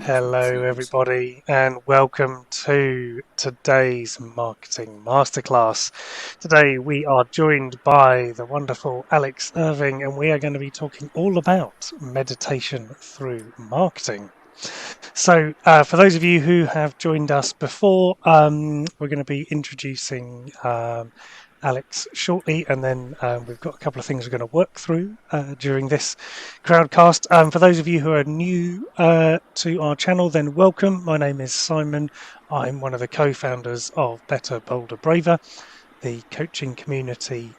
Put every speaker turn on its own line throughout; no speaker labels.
Hello, everybody, and welcome to today's Marketing Masterclass. Today, we are joined by the wonderful Alex Irving, and we are going to be talking all about meditation through marketing. So, for those of you who have joined us before, we're going to be introducing Alex shortly, and then we've got a couple of things we're going to work through during this crowdcast. For those of you who are new to our channel, then welcome. My name is Simon. I'm one of the co-founders of Better, Bolder, Braver, the coaching community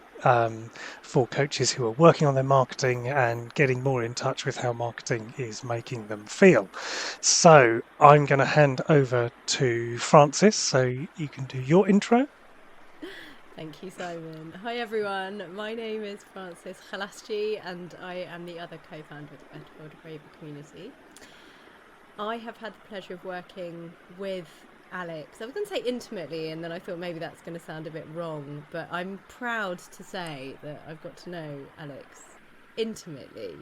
for coaches who are working on their marketing and getting more in touch with how marketing is making them feel. So I'm going to hand over to Francis so you can do your intro.
Thank you, Simon. Hi, everyone. My name is Francis Halasti, and I am the other co-founder of the Better Bolder Braver community. I have had the pleasure of working with Alex. I was going to say intimately, and then I thought maybe that's going to sound a bit wrong, but I'm proud to say that I've got to know Alex intimately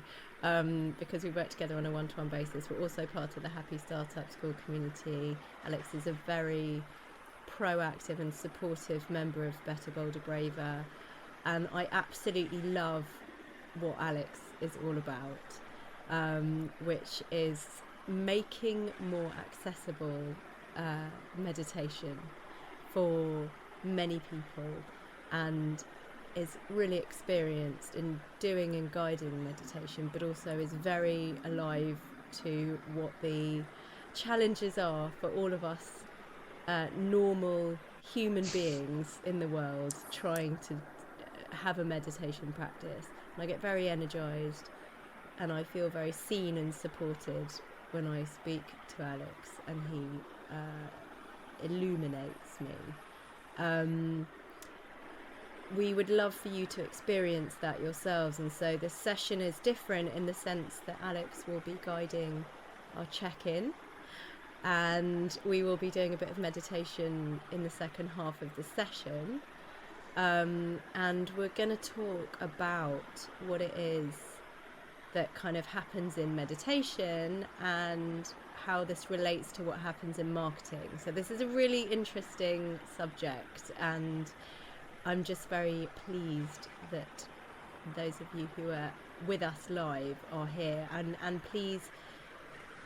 because we work together on a one-to-one basis. We're also part of the Happy Startup School community. Alex is a very proactive and supportive member of Better, Bolder, Braver, and I absolutely love what Alex is all about, which is making more accessible meditation for many people, and is really experienced in doing and guiding meditation, but also is very alive to what the challenges are for all of us normal human beings in the world trying to have a meditation practice. And I get very energized and I feel very seen and supported when I speak to Alex, and he illuminates me. We would love for you to experience that yourselves, and so this session is different in the sense that Alex will be guiding our check-in, and we will be doing a bit of meditation in the second half of the session, and we're going to talk about what it is that kind of happens in meditation and how this relates to what happens in marketing. So this is a really interesting subject, and I'm just very pleased that those of you who are with us live are here, and please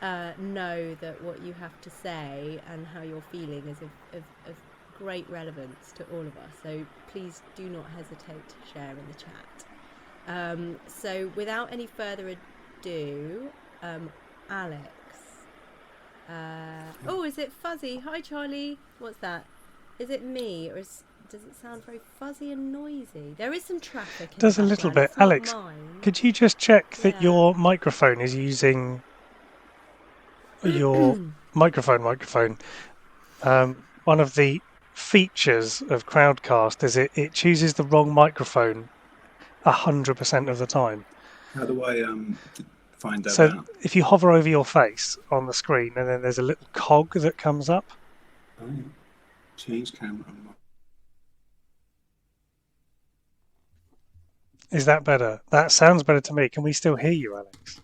know that what you have to say and how you're feeling is of great relevance to all of us. So please do not hesitate to share in the chat. So without any further ado, Alex. Oh, is it fuzzy? Hi, Charlie. What's that? Is it me, or does it sound very fuzzy and noisy? There is some traffic in the
Does a little
background.
bit.
It's not
Alex,
mine.
could you just check that
Yeah.
your microphone is using your microphone? One of the features of Crowdcast is it chooses the wrong microphone 100% of the time.
How do I find that
So
out?
if you hover over your face on the screen, and then there's a little cog that comes up.
Oh, yeah. Change camera.
Is that better? That sounds better to me. Can we still hear you, Alex?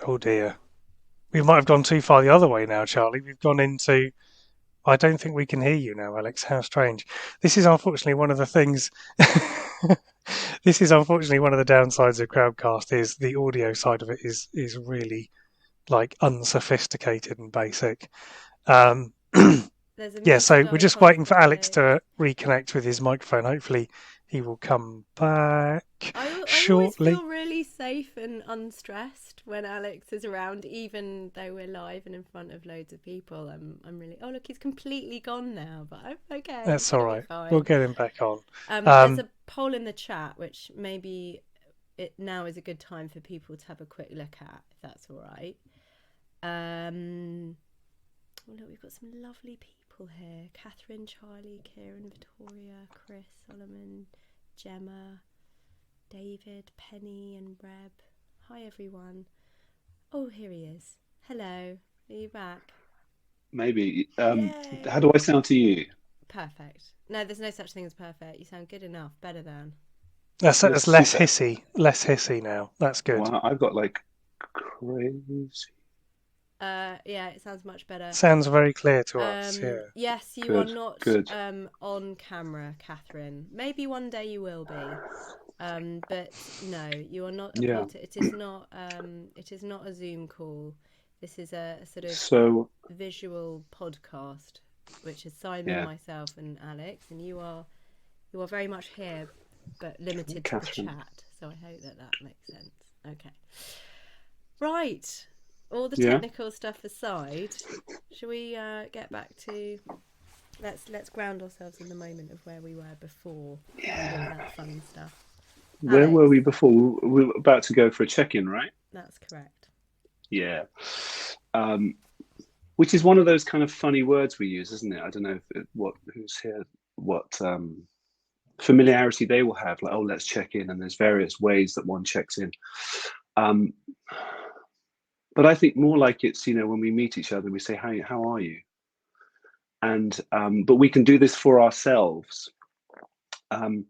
Oh dear. We might have gone too far the other way now, Charlie. We've gone into. I don't think we can hear you now, Alex. How strange. This is unfortunately one of the things. This is unfortunately one of the downsides of Crowdcast is the audio side of it is really like unsophisticated and basic.
There's a
Yeah, so
muted
we're just
icon
waiting
for
for Alex
Alex.
to reconnect with his microphone. Hopefully, he will come back
I always
shortly.
feel really safe and unstressed when Alex is around, even though we're live and in front of loads of people. I'm really. Oh, look, he's completely gone now, but I'm okay. It's
That's all
gonna be
right. We'll
fine.
get him back on.
There's
Um,
a poll in the chat, which maybe it now is a good time for people to have a quick look at, if that's all right. Oh, look, we've got some lovely people here: Catherine, Charlie, Kieran, Victoria, Chris, Solomon, Gemma, David, Penny, and Reb. Hi, everyone. Oh, here he is. Hello. Are you back?
Maybe. How
Yay.
do I sound to you?
Perfect. No, there's no such thing as perfect. You sound good enough. Better than.
that's
That's
less
super.
hissy, less hissy now. That's good.
Wow, I've got like Crazy.
Yeah, it sounds much better.
Sounds very clear to us. Yeah.
Yes, you are
Good,
not
good.
on camera, Catherine. Maybe one day you will be. But no, you are not a
Yeah.
it is not a Zoom call. This is a sort of
So,
visual podcast, which is Simon,
yeah,
myself, and Alex, and you are very much here, but limited to the
Catherine.
chat. So I hope that makes sense. Okay, right. All the
Yeah.
technical stuff aside, shall we get back to let's ground ourselves in the moment of where we were before and all
Yeah.
that fun stuff.
Where were
Alex,
we before? We were about to go for a check-in, right?
that's correct.
Yeah. Um, which is one of those kind of funny words we use, isn't it? I don't know who's here, what familiarity they will have. Like, oh, let's check in, and there's various ways that one checks in. Um, but I think more like it's when we meet each other, we say, how are you? And but we can do this for ourselves. Um,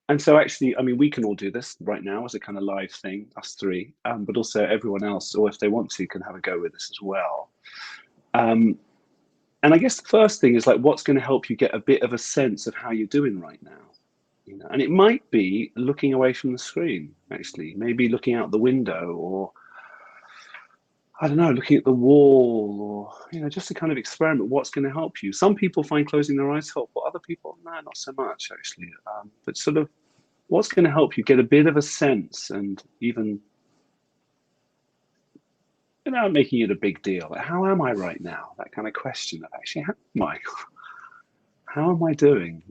and so actually, I mean, we can all do this right now as a kind of live thing, us three, but also everyone else, or if they want to, can have a go with this as well. Um, and I guess the first thing is like, what's going to help you get a bit of a sense of how you're doing right now? And it might be looking away from the screen, actually, maybe looking out the window, or I don't know, looking at the wall, or just to kind of experiment what's going to help you. Some people find closing their eyes helpful, other people, no, not so much, actually. But sort of what's going to help you get a bit of a sense, and even without making it a big deal, like, how am I right now? That kind of question of actually, how am I? How am I doing?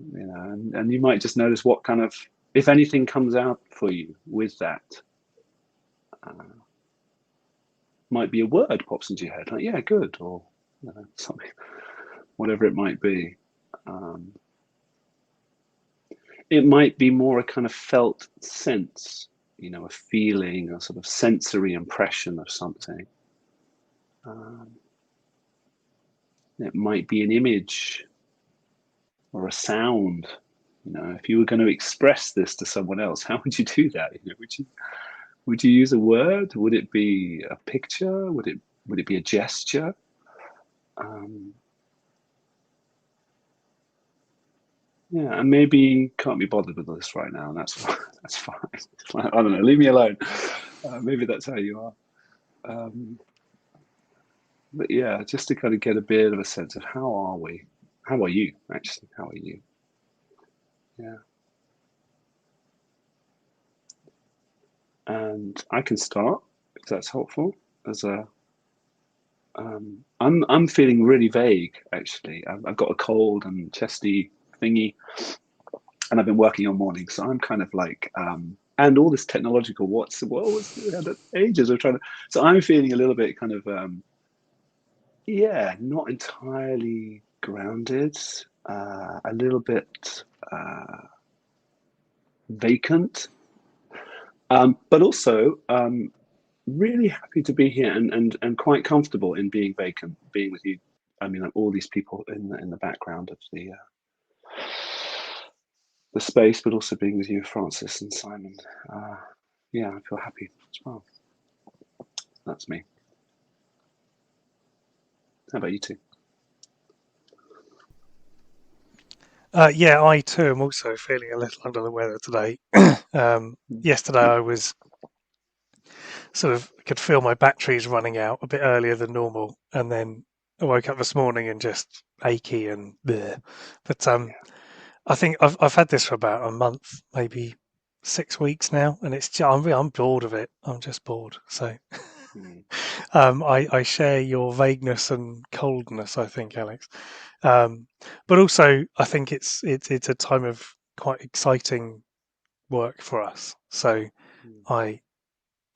And you might just notice what kind of, if anything, comes out for you with that. Might be a word pops into your head, like, yeah, good, or something, whatever it might be. Um, it might be more a kind of felt sense, a feeling, a sort of sensory impression of something. Um, it might be an image or a sound. If you were going to express this to someone else, how would you do that? Would you use a word? Would it be a picture? Would it be a gesture? Um, yeah, and maybe can't be bothered with this right now, and that's fine. That's fine. I don't know. Leave me alone. Maybe that's how you are. Um, but yeah, just to kind of get a bit of a sense of how are we? How are you? Actually, how are you? Yeah. And I can start if that's helpful. As a, I'm feeling really vague actually. I've got a cold and chesty thingy, and I've been working all morning, so I'm kind of like, and all this technological. What was we had ages of trying to. So I'm feeling a little bit kind of, yeah, not entirely grounded, a little bit vacant, but also really happy to be here and quite comfortable in being vacant, being with you. I mean, like all these people in the background of the space, but also being with you, Francis and Simon. Yeah, I feel happy as well. That's me. How about you two?
Yeah, I too am also feeling a little under the weather today. Yesterday I was sort of could feel my batteries running out a bit earlier than normal, and then I woke up this morning and just achy and bleh. But I think I've had this for about a month, maybe 6 weeks now, and I'm bored of it. I'm just bored. So
Mm.
I share your vagueness and coldness, I think, Alex. But also I think it's a time of quite exciting work for us. So I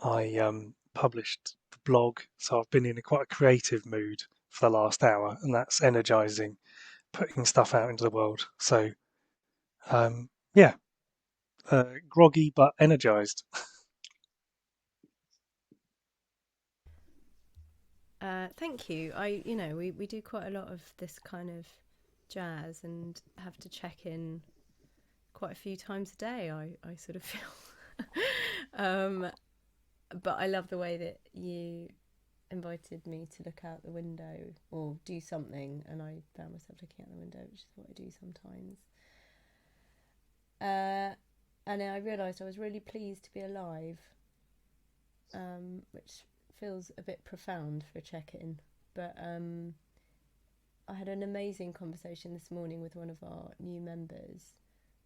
I published the blog, so I've been in quite a creative mood for the last hour, and that's energizing, putting stuff out into the world. So yeah, groggy but energized.
Thank you. We do quite a lot of this kind of jazz and have to check in quite a few times a day. I sort of feel. um, but I love the way that you invited me to look out the window or do something, and I found myself looking out the window, which is what I do sometimes. And I realised I was really pleased to be alive, which feels a bit profound for a check-in. But I had an amazing conversation this morning with one of our new members,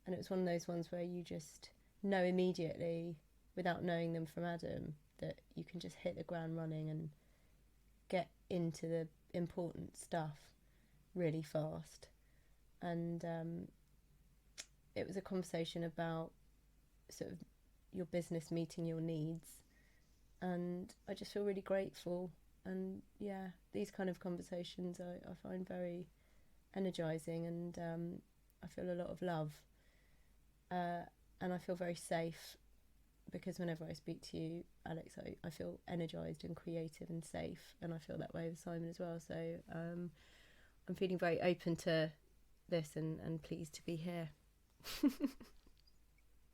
and it was one of those ones where you just know immediately, without knowing them from Adam, that you can just hit the ground running and get into the important stuff really fast. And it was a conversation about sort of your business meeting your needs, and I just feel really grateful. And yeah, these kind of conversations I find very energizing, and I feel a lot of love, and I feel very safe, because whenever I speak to you, Alex, I feel energized and creative and safe, and I feel that way with Simon as well. So I'm feeling very open to this and pleased to be here.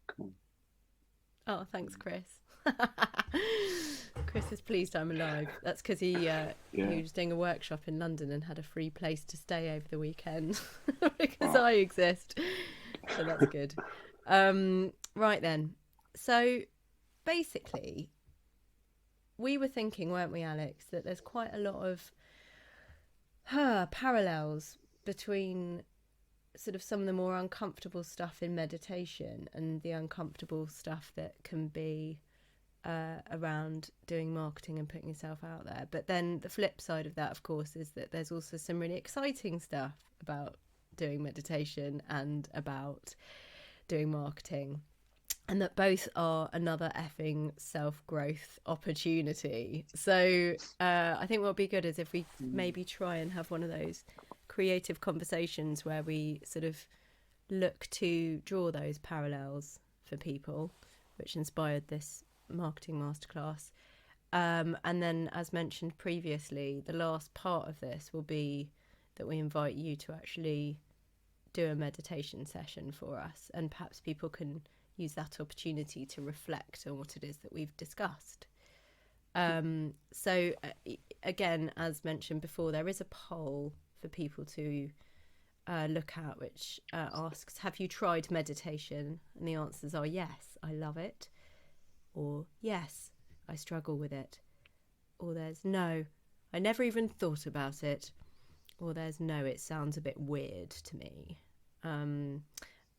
Cool.
Oh, thanks, Chris. Chris is pleased I'm alive. That's because he was doing a workshop in London and had a free place to stay over the weekend because I exist. So that's good. Right then. So basically, we were thinking, weren't we, Alex, that there's quite a lot of parallels between sort of some of the more uncomfortable stuff in meditation and the uncomfortable stuff that can be around doing marketing and putting yourself out there. But then the flip side of that, of course, is that there's also some really exciting stuff about doing meditation and about doing marketing, and that both are another effing self-growth opportunity. So I think what would be good is if we maybe try and have one of those creative conversations where we sort of look to draw those parallels for people, which inspired this marketing masterclass. And then, as mentioned previously, the last part of this will be that we invite you to actually do a meditation session for us, and perhaps people can use that opportunity to reflect on what it is that we've discussed. So again, as mentioned before, there is a poll for people to look at, which asks, have you tried meditation? And the answers are yes, I love it, or yes, I struggle with it, or there's no, I never even thought about it, or there's no, it sounds a bit weird to me.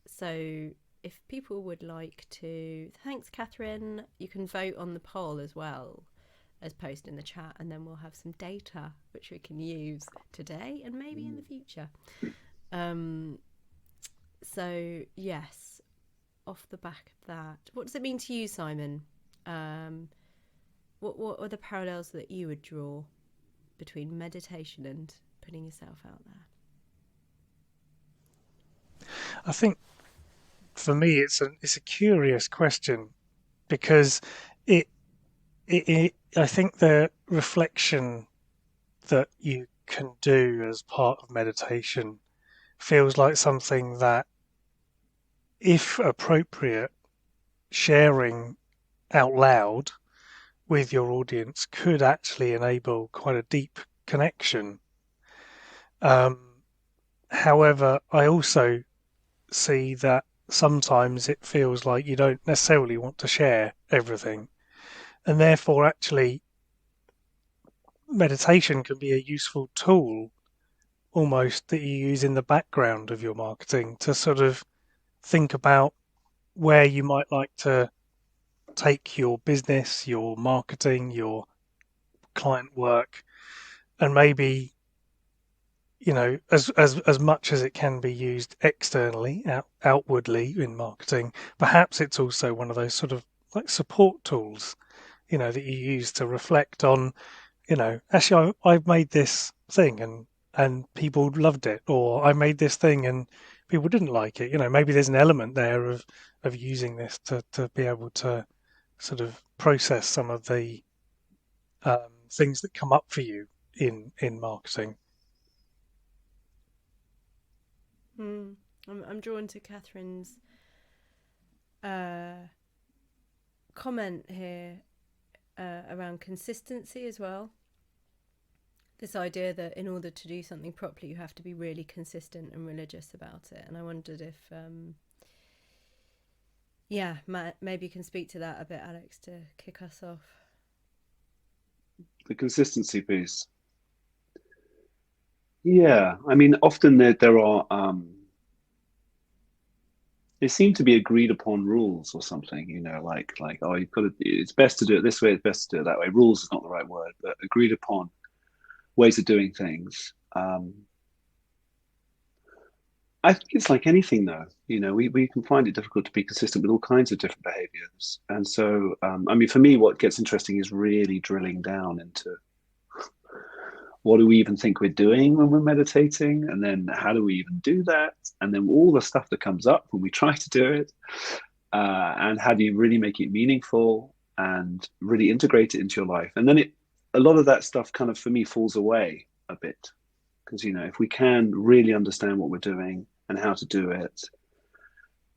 So if people would like to, thanks Catherine, you can vote on the poll as well as post in the chat, and then we'll have some data which we can use today and maybe in the future. So yes, off the back of that, what does it mean to you, Simon? What are the parallels that you would draw between meditation and putting yourself out there?
I think for me it's a curious question, because it I think the reflection that you can do as part of meditation feels like something that, if appropriate, sharing out loud with your audience could actually enable quite a deep connection. However, I also see that sometimes it feels like you don't necessarily want to share everything, and therefore actually meditation can be a useful tool almost that you use in the background of your marketing to sort of think about where you might like to take your business, your marketing, your client work, and maybe, you know, as much as it can be used externally, outwardly in marketing, perhaps it's also one of those sort of like support tools, you know, that you use to reflect on, you know, actually I've made this thing and people loved it, or I made this thing and people didn't like it. You know, maybe there's an element there of using this to be able to sort of process some of the things that come up for you in marketing.
I'm drawn to Catherine's comment here around consistency as well. This idea that in order to do something properly, you have to be really consistent and religious about it. And I wondered if, maybe you can speak to that a bit, Alex, to kick us off.
The consistency piece. Yeah, I mean, often there are they seem to be agreed upon rules or something, like oh, you've got to, it's best to do it this way, it's best to do it that way. Rules is not the right word, but agreed upon ways of doing things. I think it's like anything, though. We can find it difficult to be consistent with all kinds of different behaviors. And so, I mean, for me, what gets interesting is really drilling down into what do we even think we're doing when we're meditating? And then how do we even do that? And then all the stuff that comes up when we try to do it. And how do you really make it meaningful and really integrate it into your life? And then a lot of that stuff kind of, for me, falls away a bit. Because, if we can really understand what we're doing and how to do it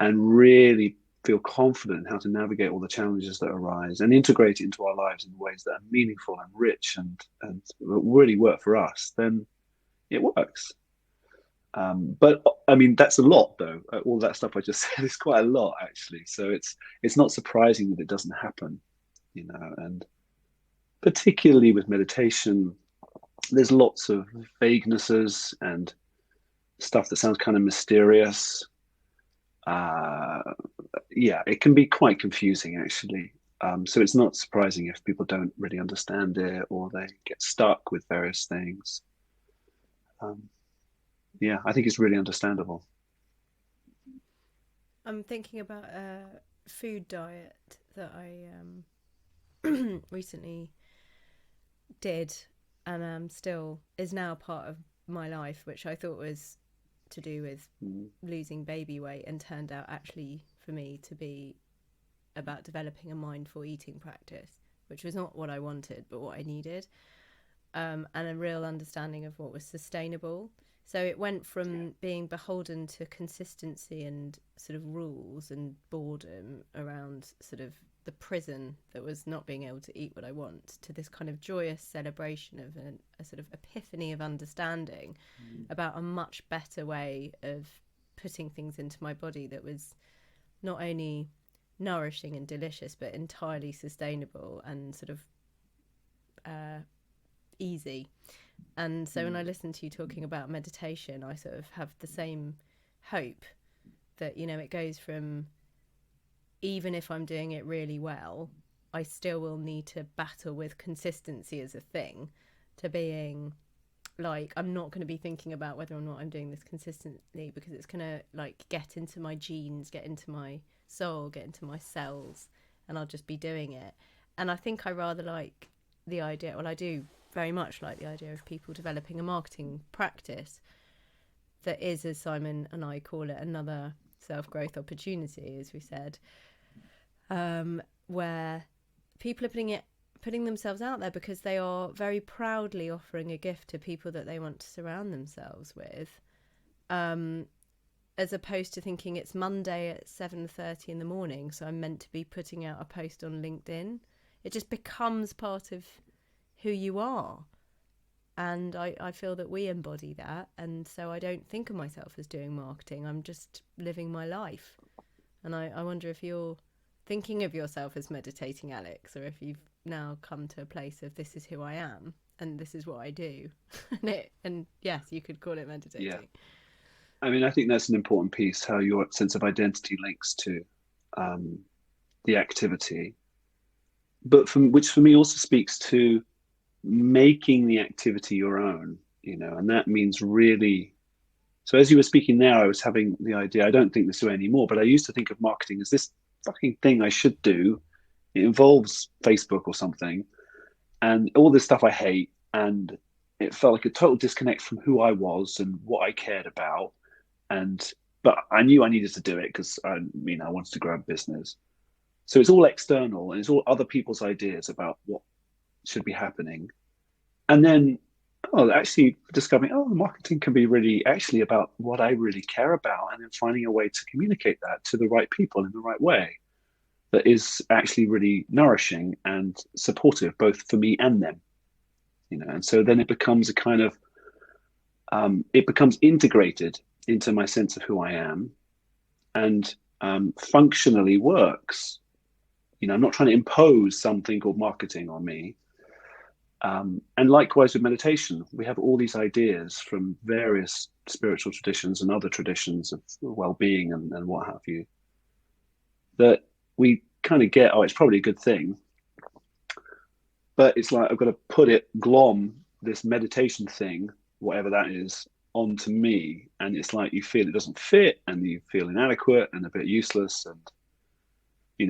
and really feel confident in how to navigate all the challenges that arise and integrate it into our lives in ways that are meaningful and rich and really work for us, then it works. But I mean, that's a lot, though. All that stuff I just said is quite a lot, actually. So it's not surprising that it doesn't happen, and particularly with meditation, there's lots of vaguenesses and stuff that sounds kind of mysterious. It can be quite confusing, actually. So it's not surprising if people don't really understand it or they get stuck with various things. I think it's really understandable.
I'm thinking about a food diet that I recently did and still is now part of my life, which I thought was to do with losing baby weight and turned out actually for me to be about developing a mindful eating practice, which was not what I wanted but what I needed, and a real understanding of what was sustainable. So it went from being beholden to consistency and sort of rules and boredom around sort of the prison that was not being able to eat what I want to this kind of joyous celebration of a sort of epiphany of understanding about a much better way of putting things into my body that was not only nourishing and delicious but entirely sustainable and sort of easy. And so when I listen to you talking about meditation, I sort of have the same hope that, it goes from, even if I'm doing it really well, I still will need to battle with consistency as a thing, to being like, I'm not going to be thinking about whether or not I'm doing this consistently because it's going to like get into my genes, get into my soul, get into my cells, and I'll just be doing it. And I think I rather like the idea, well, I do very much like the idea of people developing a marketing practice that is, as Simon and I call it, another self-growth opportunity, as we said, where people are putting themselves out there because they are very proudly offering a gift to people that they want to surround themselves with, as opposed to thinking it's Monday at 7:30 in the morning, so I'm meant to be putting out a post on LinkedIn. It just becomes part of who you are. And I feel that we embody that. And so I don't think of myself as doing marketing. I'm just living my life. And I wonder if you're thinking of yourself as meditating, Alex, or if you've now come to a place of this is who I am and this is what I do. and yes, you could call it meditating.
Yeah. I mean, I think that's an important piece, how your sense of identity links to the activity. But which for me also speaks to making the activity your own, and that means really. So as you were speaking there, I was having the idea, I don't think this way anymore, but I used to think of marketing as this fucking thing I should do. It involves Facebook or something and all this stuff I hate. And it felt like a total disconnect from who I was and what I cared about. But I knew I needed to do it because I wanted to grow a business. So it's all external and it's all other people's ideas about what should be happening. And then, actually discovering, marketing can be really actually about what I really care about, and then finding a way to communicate that to the right people in the right way. that is actually really nourishing and supportive, both for me and them. And so then it becomes a kind of it becomes integrated into my sense of who I am, and functionally works. I'm not trying to impose something called marketing on me. And likewise with meditation, we have all these ideas from various spiritual traditions and other traditions of well-being and what have you, that we kind of get, oh, it's probably a good thing. But it's like, I've got to glom this meditation thing, whatever that is, onto me. And it's like you feel it doesn't fit, and you feel inadequate and a bit useless, and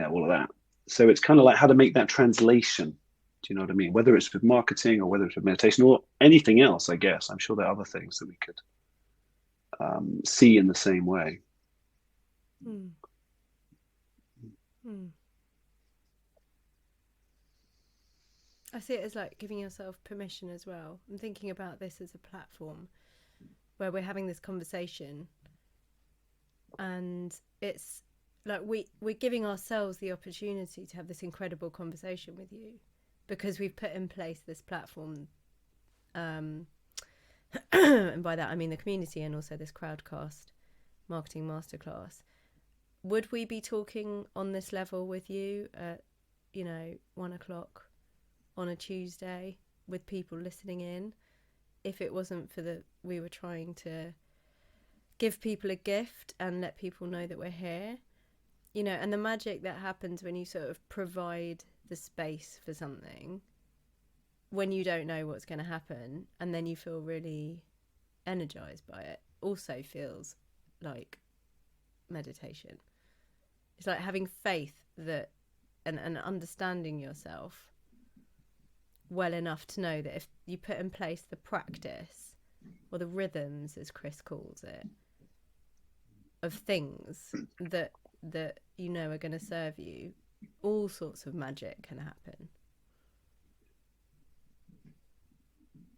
all of that. So it's kind of like how to make that translation. Do you know what I mean? Whether it's with marketing or whether it's with meditation or anything else, I guess. I'm sure there are other things that we could see in the same way.
Hmm. Hmm. I see it as like giving yourself permission as well. I'm thinking about this as a platform where we're having this conversation, and it's like we're giving ourselves the opportunity to have this incredible conversation with you because we've put in place this platform, and by that I mean the community and also this crowdcast marketing masterclass. Would we be talking on this level with you at 1:00 on a Tuesday with people listening in if it wasn't for we were trying to give people a gift and let people know that we're here, and the magic that happens when you sort of provide the space for something when you don't know what's going to happen, and then you feel really energized by it, also feels like meditation. It's like having faith that and understanding yourself well enough to know that if you put in place the practice or the rhythms, as Chris calls it, of things that are going to serve you, all sorts of magic can happen.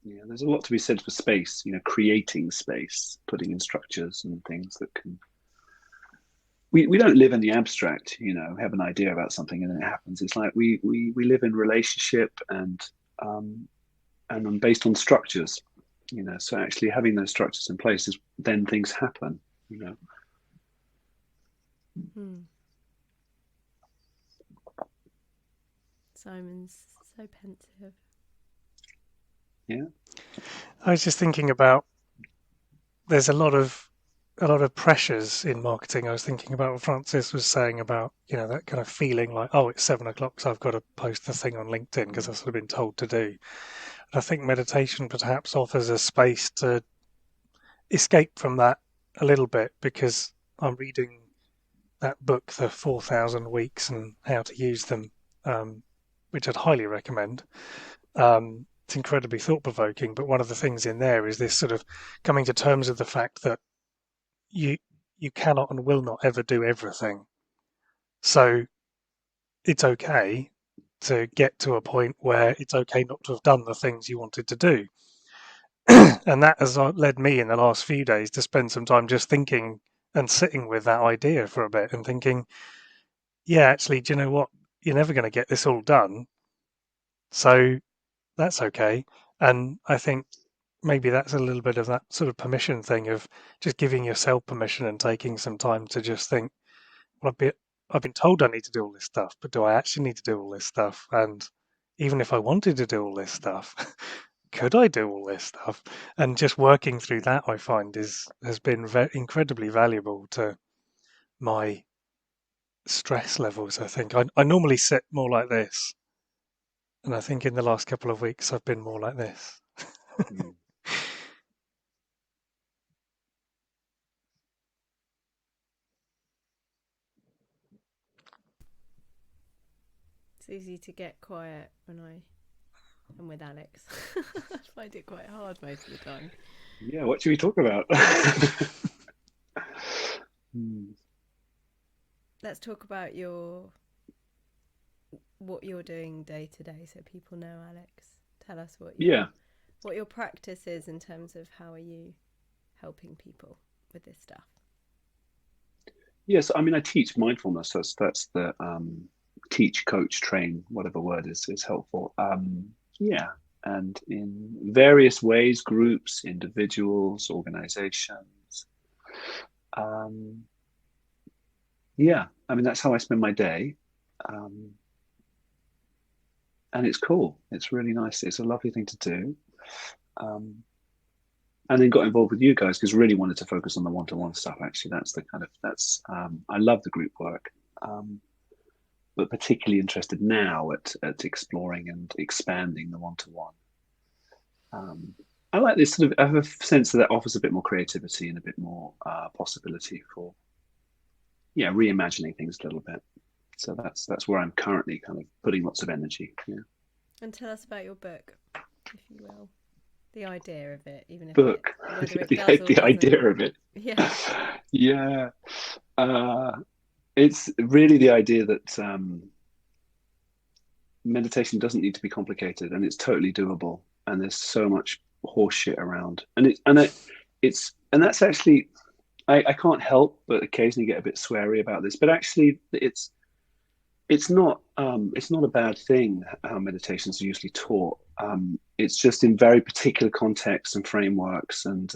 Yeah, there's a lot to be said for space, creating space, putting in structures and things that can. We don't live in the abstract, have an idea about something and then it happens. It's like we live in relationship and based on structures, so actually having those structures in place is then things happen.
Simon's so pensive.
Yeah,
I was just thinking about there's a lot of pressures in marketing. I was thinking about what Francis was saying about that kind of feeling like, oh, it's 7:00, so I've got to post the thing on LinkedIn because I've sort of been told to do. And I think meditation perhaps offers a space to escape from that a little bit, because I'm reading that book, The 4,000 Weeks and How to Use Them, which I'd highly recommend. It's incredibly thought-provoking, but one of the things in there is this sort of coming to terms with the fact that you cannot and will not ever do everything. So it's okay to get to a point where it's okay not to have done the things you wanted to do. And that has led me in the last few days to spend some time just thinking and sitting with that idea for a bit and thinking, yeah, actually, do you know what? You're never going to get this all done. So that's okay. And I think maybe that's a little bit of that sort of permission thing of just giving yourself permission and taking some time to just think, well, I've been told I need to do all this stuff, but do I actually need to do all this stuff? And even if I wanted to do all this stuff, could I do all this stuff? And just working through that, I find, has been incredibly valuable to my stress levels. I think I normally sit more like this, and I think in the last couple of weeks I've been more like this.
It's easy to get quiet when I am with Alex. I find it quite hard most of the time.
Yeah, what should we talk about?
Let's talk about what you're doing day to day, so people know. Alex, tell us what your practice is in terms of how are you helping people with this stuff.
Yes, I mean, I teach mindfulness. That's the teach, coach, train, whatever word is helpful. Yeah, and in various ways, groups, individuals, organizations. Yeah, I mean, that's how I spend my day. And it's cool. It's really nice. It's a lovely thing to do. And then got involved with you guys because really wanted to focus on the one-to-one stuff. Actually, I love the group work, but particularly interested now at exploring and expanding the one-to-one. I like this sort of. I have a sense that offers a bit more creativity and a bit more possibility for, reimagining things a little bit. So that's where I'm currently kind of putting lots of energy. Yeah.
And tell us about your book, if you will. The idea of it, even if
Book.
whether it does or
The idea
doesn't.
of it.
Yeah.
Yeah. It's really the idea that meditation doesn't need to be complicated, and it's totally doable. And there's so much horse shit around, and that's actually, I can't help but occasionally get a bit sweary about this, but actually it's not a bad thing how meditations are usually taught. It's just in very particular contexts and frameworks, and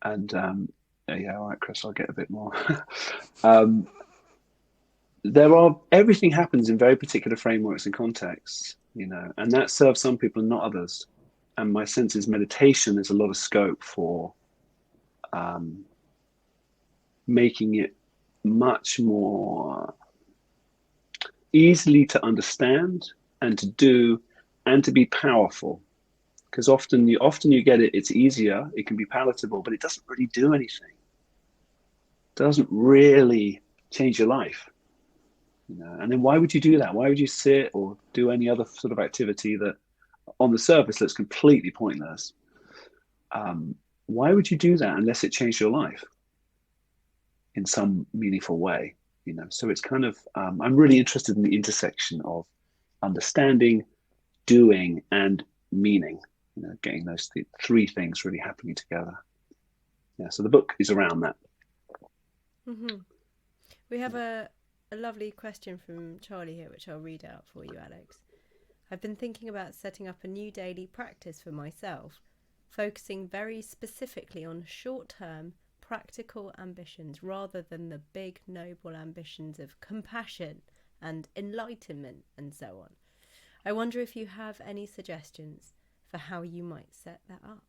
yeah, all right, Chris, I'll get a bit more. Everything happens in very particular frameworks and contexts, and that serves some people and not others. And my sense is meditation is a lot of scope for making it much more easily to understand and to do and to be powerful. Because often you get it, it's easier, it can be palatable, but it doesn't really do anything. It doesn't really change your life. And then why would you do that? Why would you sit or do any other sort of activity that on the surface looks completely pointless? Why would you do that unless it changed your life in some meaningful way? So it's kind of, I'm really interested in the intersection of understanding, doing, and meaning, getting those three things really happening together. Yeah, so the book is around that.
Mm-hmm. We have a lovely question from Charlie here, which I'll read out for you, Alex. I've been thinking about setting up a new daily practice for myself, focusing very specifically on short-term, practical ambitions rather than the big, noble ambitions of compassion and enlightenment and so on. I wonder if you have any suggestions for how you might set that up.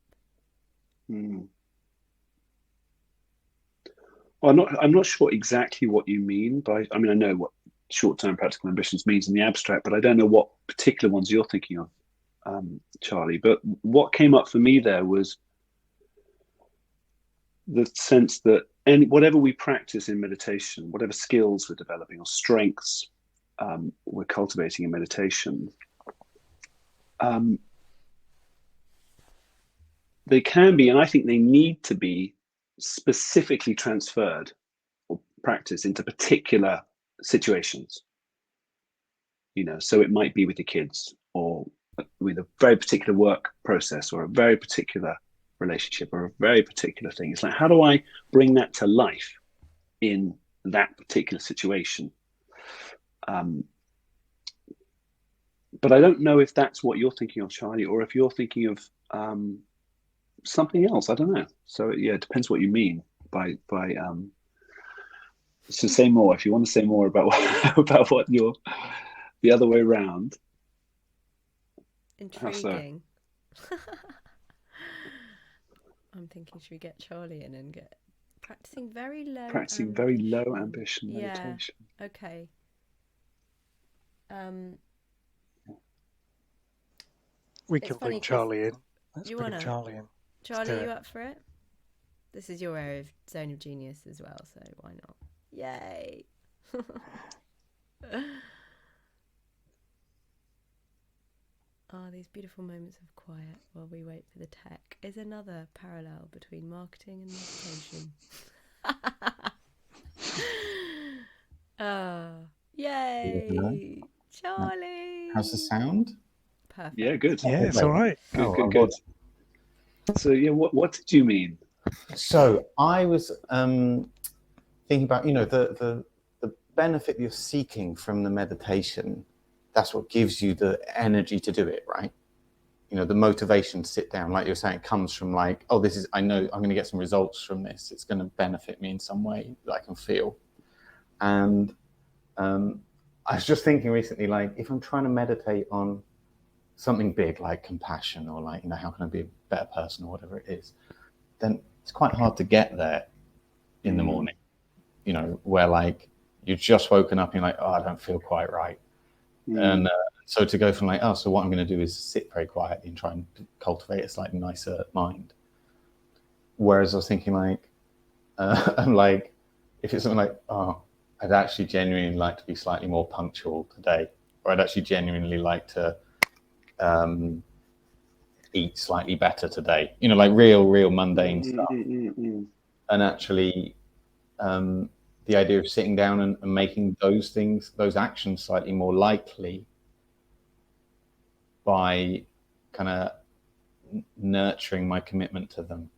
Well, I'm not sure exactly what you mean by. I mean, I know what short-term practical ambitions means in the abstract, but I don't know what particular ones you're thinking of, Charlie. But what came up for me there was the sense that whatever we practice in meditation, whatever skills we're developing or strengths we're cultivating in meditation, they can be, and I think they need to be, specifically transferred or practiced into particular situations. So it might be with the kids, or with a very particular work process, or a very particular relationship, or a very particular thing. It's like, how do I bring that to life in that particular situation? But I don't know if that's what you're thinking of, Charlie, or if you're thinking of something else. I don't know. So yeah, it depends what you mean by so say more if you want to say more about what you're the other way around.
Intriguing. I'm thinking, should we get Charlie in and get practicing very low
ambition meditation?
Okay.
We can bring Charlie in.
Let's bring Charlie in. Charlie, are you up for it? This is your area of zone of genius as well, so why not? Yay! These beautiful moments of quiet while we wait for the tech is another parallel between marketing and meditation. Yay! Charlie!
How's the sound?
Perfect.
Yeah, good.
Yeah, it's all right.
Good. So yeah, what did you mean?
So I was thinking about, the benefit you're seeking from the meditation, that's what gives you the energy to do it, right? You know, the motivation to sit down, like you're saying, comes from like, oh, this is, I know I'm going to get some results from this. It's going to benefit me in some way that I can feel. And I was just thinking recently, like, if I'm trying to meditate on something big, like compassion, or like, you know, how can I be a better person, or whatever it is, then it's quite hard to get there in the morning, you know, where like you've just woken up and you're like, oh, I don't feel quite right. And so to go from like, oh, so what I'm going to do is sit very quietly and try and cultivate a slightly nicer mind. Whereas I was thinking like, I'm like, if it's something like, oh, I'd actually genuinely like to be slightly more punctual today, or I'd actually genuinely like to eat slightly better today, you know, like real mundane stuff. And actually, the idea of sitting down and making those things, those actions slightly more likely by kind of nurturing my commitment to them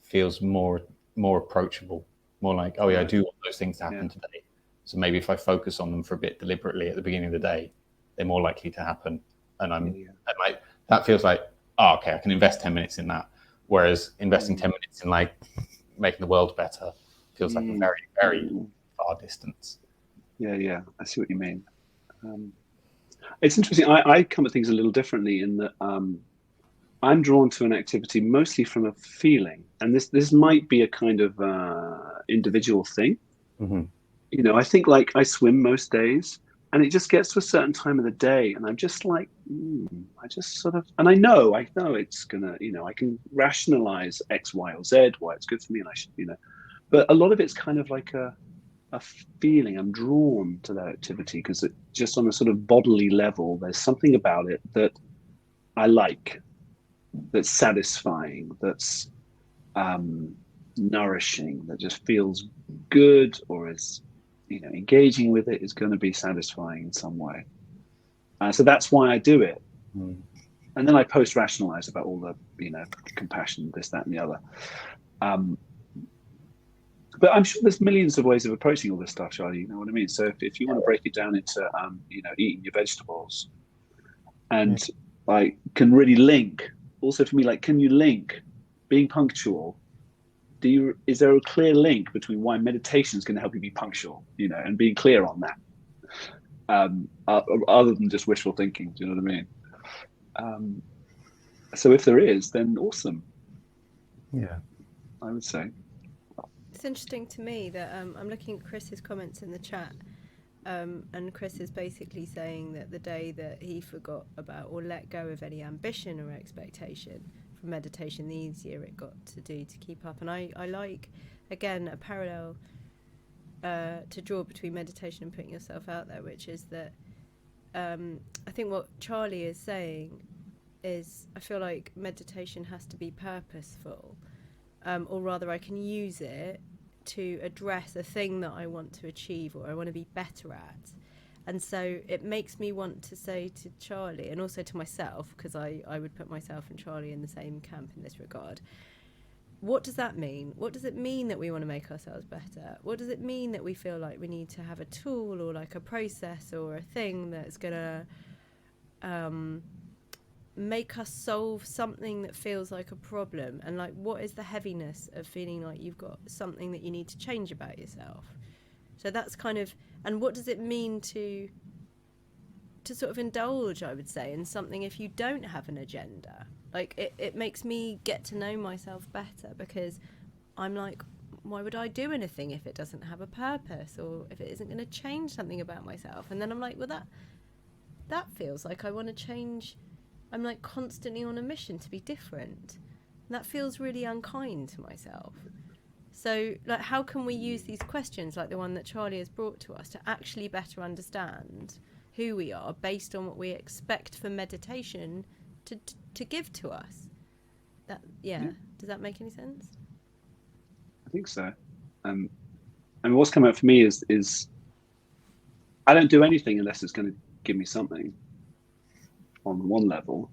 feels more approachable, more like, oh yeah, I do want those things to happen today. So maybe if I focus on them for a bit deliberately at the beginning of the day, they're more likely to happen. And and like, that feels like, oh, okay, I can invest 10 minutes in that. Whereas investing 10 minutes in like making the world better feels like a very far distance.
Yeah, I see what you mean. It's interesting. I come at things a little differently in that I'm drawn to an activity mostly from a feeling, and this might be a kind of individual thing. You know, I think like I swim most days, and it just gets to a certain time of the day, and I'm just like, I just sort of, and I know it's gonna, you know, I can rationalize X, Y, or Z why it's good for me, and I should, you know, but a lot of it's kind of like a feeling. I'm drawn to that activity because it just on a sort of bodily level, there's something about it that I like, that's satisfying, that's nourishing, that just feels good, or is, you know, engaging with it is going to be satisfying in some way. So that's why I do it. And then I post rationalize about all the, you know, compassion, this, that, and the other. But I'm sure there's millions of ways of approaching all this stuff, Charlie. You know what I mean? So if you want to break it down into, you know, eating your vegetables, and like can really link. Also for me, like, can you link being punctual? Is there a clear link between why meditation is going to help you be punctual? You know, and being clear on that, other than just wishful thinking. Do you know what I mean? So if there is, then awesome.
Yeah,
I would say.
It's interesting to me that I'm looking at Chris's comments in the chat, and Chris is basically saying that the day that he forgot about or let go of any ambition or expectation from meditation, the easier it got to do to keep up. And I like, again, a parallel to draw between meditation and putting yourself out there, which is that I think what Charlie is saying is, I feel like meditation has to be purposeful. Or rather, I can use it to address a thing that I want to achieve or I want to be better at. And so it makes me want to say to Charlie, and also to myself, because I would put myself and Charlie in the same camp in this regard, what does that mean? What does it mean that we want to make ourselves better? What does it mean that we feel like we need to have a tool or like a process or a thing that's going to make us solve something that feels like a problem? And like, what is the heaviness of feeling like you've got something that you need to change about yourself? So that's kind of, and what does it mean to sort of indulge, I would say, in something if you don't have an agenda? Like it makes me get to know myself better, because I'm like, why would I do anything if it doesn't have a purpose or if it isn't going to change something about myself? And then I'm like, well, that feels like I want to change. I'm like constantly on a mission to be different. And that feels really unkind to myself. So like, how can we use these questions like the one that Charlie has brought to us to actually better understand who we are based on what we expect for meditation to give to us? Does that make any sense?
I think so. And what's come out for me is I don't do anything unless it's going to give me something on one level.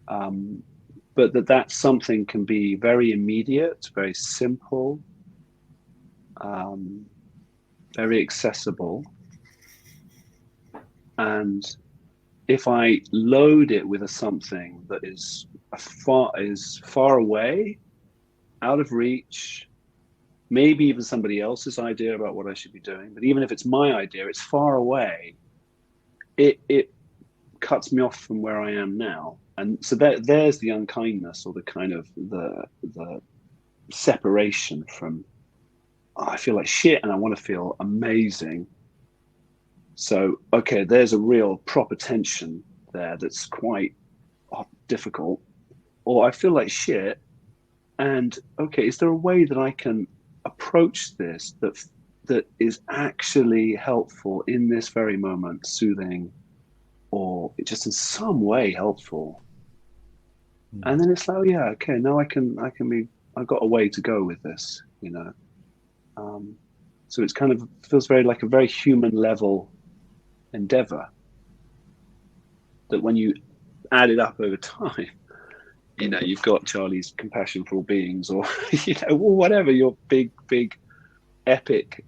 But that something can be very immediate, very simple, very accessible. And if I load it with something that is far away, out of reach, maybe even somebody else's idea about what I should be doing, but even if it's my idea, it's far away, it cuts me off from where I am now. And so there's the unkindness, or the kind of the separation from, oh, I feel like shit and I want to feel amazing. So, okay, there's a real proper tension there that's quite difficult. Or I feel like shit, and okay, is there a way that I can approach this that is actually helpful in this very moment, soothing, or just in some way helpful? And then it's like, oh, yeah, okay, now I've got a way to go with this, you know. So it's kind of feels very like a very human level endeavor, that when you add it up over time, you know, you've got Charlie's compassion for all beings, or you know, whatever your big epic.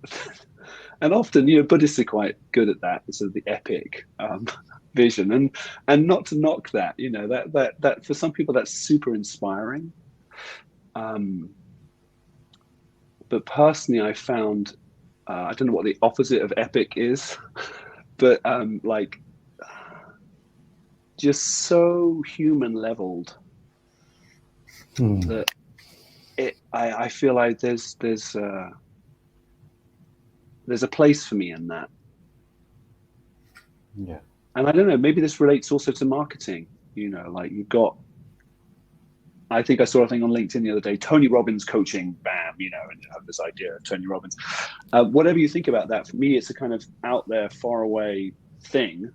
And often, you know, Buddhists are quite good at that, sort of the epic vision, and not to knock that, you know, that for some people that's super inspiring. But personally, I found, I don't know what the opposite of epic is, but like just so human leveled that I feel like there's a place for me in that.
Yeah.
And I don't know, maybe this relates also to marketing, you know, like you've got, I think I saw a thing on LinkedIn the other day, Tony Robbins coaching, bam, you know, and you have this idea of Tony Robbins. Whatever you think about that, for me, it's a kind of out there, far away thing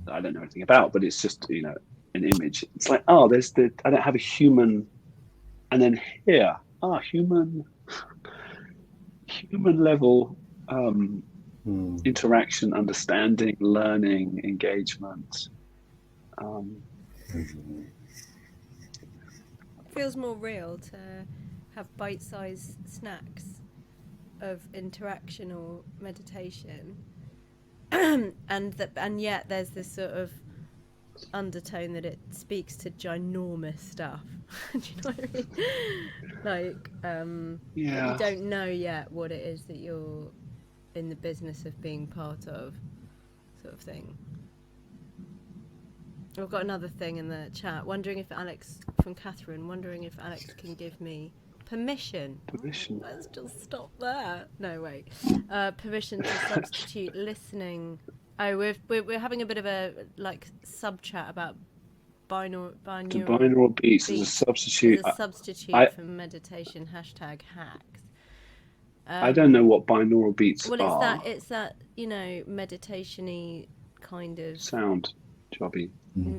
that I don't know anything about, but it's just, you know, an image. It's like, oh, I don't have a human, and then here, human level interaction, understanding, learning, engagement.
Feels more real to have bite-sized snacks of interaction or meditation, and yet there's this sort of undertone that it speaks to ginormous stuff. Do you know what I mean? Like,
Yeah.
you don't know yet what it is that you're in the business of being part of, sort of thing. I've got another thing in the chat. From Catherine, wondering if Alex can give me permission.
Permission.
Let's just stop there. No, wait. Permission to substitute listening. Oh, we're having a bit of a like sub chat about
binaural beats as a substitute.
As a substitute for meditation. #hacks.
I don't know what binaural beats are.
Well, it's that you know, meditation-y kind of
sound jobby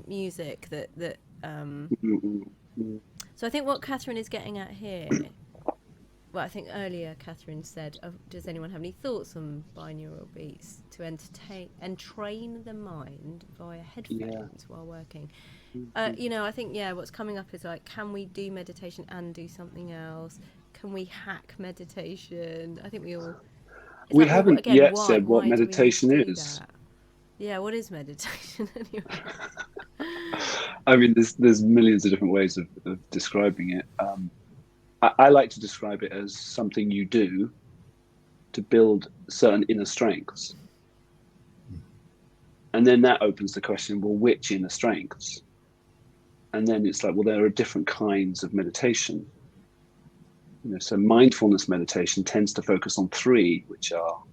music that So I think what Catherine is getting at here, well, I think earlier Catherine said, does anyone have any thoughts on binaural beats to entrain the mind via headphones while working? You know, I think, what's coming up is like, can we do meditation and do something else? Can we hack meditation? I think we
haven't yet said what meditation is.
Yeah, what is meditation anyway?
I mean, there's millions of different ways of describing it. I like to describe it as something you do to build certain inner strengths. And then that opens the question, well, which inner strengths? And then it's like, well, there are different kinds of meditation. You know, so mindfulness meditation tends to focus on three, which are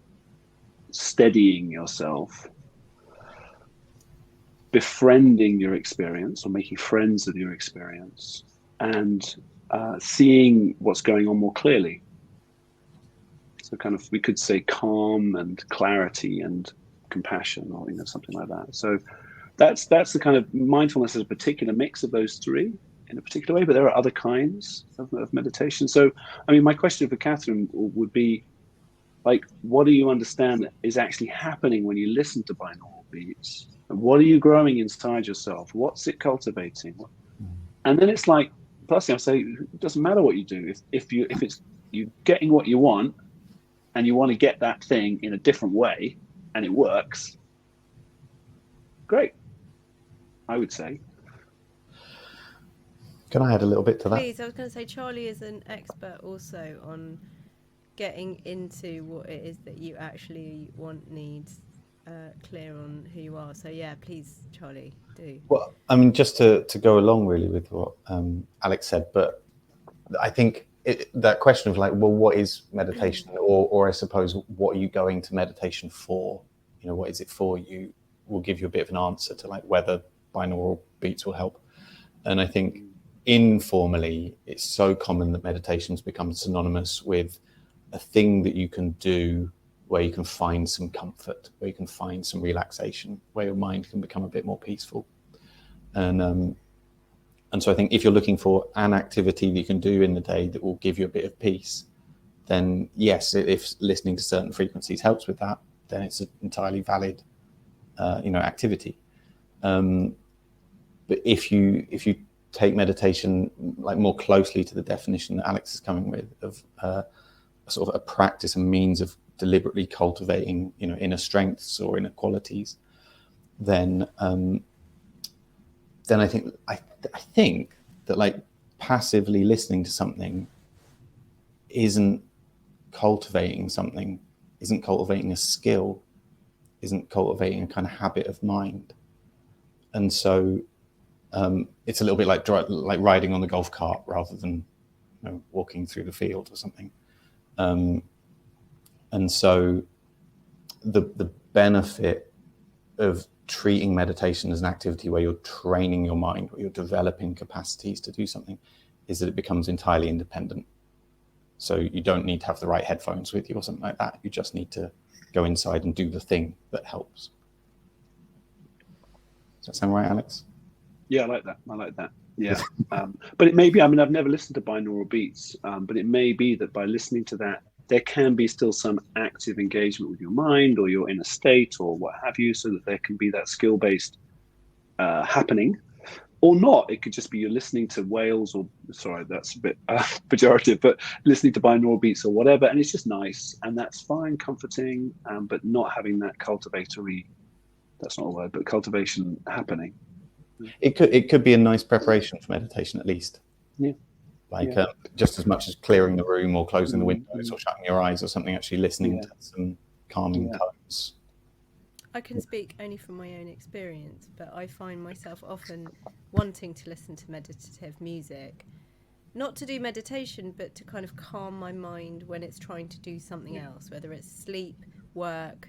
steadying yourself, befriending your experience or making friends with your experience, and seeing what's going on more clearly. So kind of, we could say calm and clarity and compassion, or something like that. So that's the kind of mindfulness is a particular mix of those three in a particular way, but there are other kinds of meditation. So, I mean, my question for Catherine would be, like, what do you understand is actually happening when you listen to binaural beats? What are you growing inside yourself? What's it cultivating? And then it's like, personally, I say, it doesn't matter what you do. If it's you getting what you want, and you want to get that thing in a different way, and it works, great, I would say.
Can I add a little bit to that?
Please, I was going to say Charlie is an expert also on getting into what it is that you actually want, needs, clear on who you are. So yeah, please, Charlie, do.
Well, I mean, just to go along really with what Alex said, but I think that question of like, well, what is meditation, or I suppose, what are you going to meditation for? You know, what is it for you? Will give you a bit of an answer to like whether binaural beats will help. And I think informally, it's so common that meditation's become synonymous with a thing that you can do where you can find some comfort, where you can find some relaxation, where your mind can become a bit more peaceful. And so I think if you're looking for an activity that you can do in the day that will give you a bit of peace, then yes, if listening to certain frequencies helps with that, then it's an entirely valid, activity. But if you take meditation like more closely to the definition that Alex is coming with of a sort of a practice, a means of deliberately cultivating, inner strengths or inner qualities, then I think that like passively listening to something isn't cultivating something, isn't cultivating a skill, isn't cultivating a kind of habit of mind. And so it's a little bit like riding on the golf cart rather than walking through the field or something. And so the benefit of treating meditation as an activity where you're training your mind, where you're developing capacities to do something, is that it becomes entirely independent. So you don't need to have the right headphones with you or something like that. You just need to go inside and do the thing that helps. Does that sound right, Alex?
Yeah, I like that. Yeah. But it may be, I mean, I've never listened to binaural beats, but it may be that by listening to that, there can be still some active engagement with your mind or your inner state or what have you, so that there can be that skill-based happening, or not. It could just be you're listening to whales, or sorry, that's a bit pejorative, but listening to binaural beats or whatever, and it's just nice, and that's fine, comforting, but not having that cultivatory, that's not a word, but cultivation happening.
It could be a nice preparation for meditation, at least.
Yeah.
Just as much as clearing the room or closing the windows or shutting your eyes or something, actually listening to some calming tones.
I can speak only from my own experience, but I find myself often wanting to listen to meditative music, not to do meditation, but to kind of calm my mind when it's trying to do something else, whether it's sleep, work,